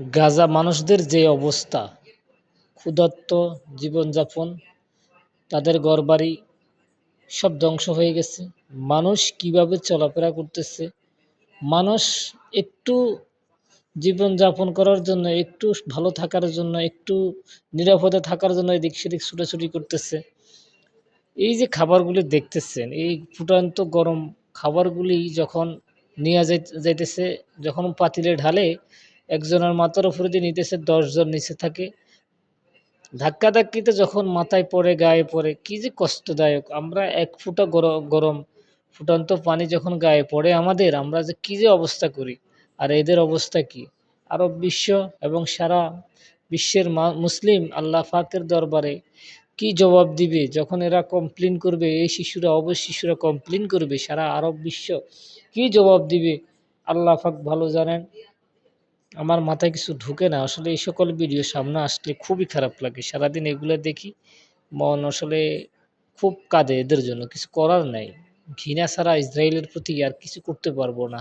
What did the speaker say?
গাজা মানুষদের যে অবস্থা, ক্ষুধার্ত জীবনযাপন, তাদের ঘরবাড়ি সব ধ্বংস হয়ে গেছে। মানুষ কিভাবে চলাফেরা করতেছে, মানুষ একটু জীবনযাপন করার জন্য, একটু ভালো থাকার জন্য, একটু নিরাপদে থাকার জন্য এদিক সেদিক ছুটাছুটি করতেছে। এই যে খাবারগুলি দেখতেছেন, এই ফুটন্ত গরম খাবারগুলি যখন নিয়ে যাইতেছে, যখন পাতিলে ঢালে, একজনের মাথার উপরে দিয়ে নিতেছে, 10 জন নিচে থাকে। ধাক্কাধাক্কিতে যখন মাথায় পড়ে, গায়ে পড়ে, কি যে কষ্টদায়ক। আমরা এক ফুটা গরম ফুটন্ত পানি যখন গায়ে পড়ে আমাদের, আমরা যে কি যে অবস্থা করি। আর এদের অবস্থা কি? আরব বিশ্ব এবং সারা বিশ্বের মুসলিম আল্লাহ পাকের দরবারে কি জবাব দিবে যখন এরা কমপ্লেন করবে? এই শিশুরা, অবশ্য শিশুরা কমপ্লেন করবে, সারা আরব বিশ্ব কি জবাব দিবে আল্লাহ পাক ভালো জানেন। আমার মাথায় কিছু ঢুকে না আসলে। এই সকল ভিডিও সামনে আসলে খুবই খারাপ লাগে। সারাদিন এগুলো দেখি, মন আসলে খুব কাঁদে এদের জন্য। কিছু করার নাই। ঘৃণা ছাড়া ইসরায়েলের প্রতি আর কিছু করতে পারবো না।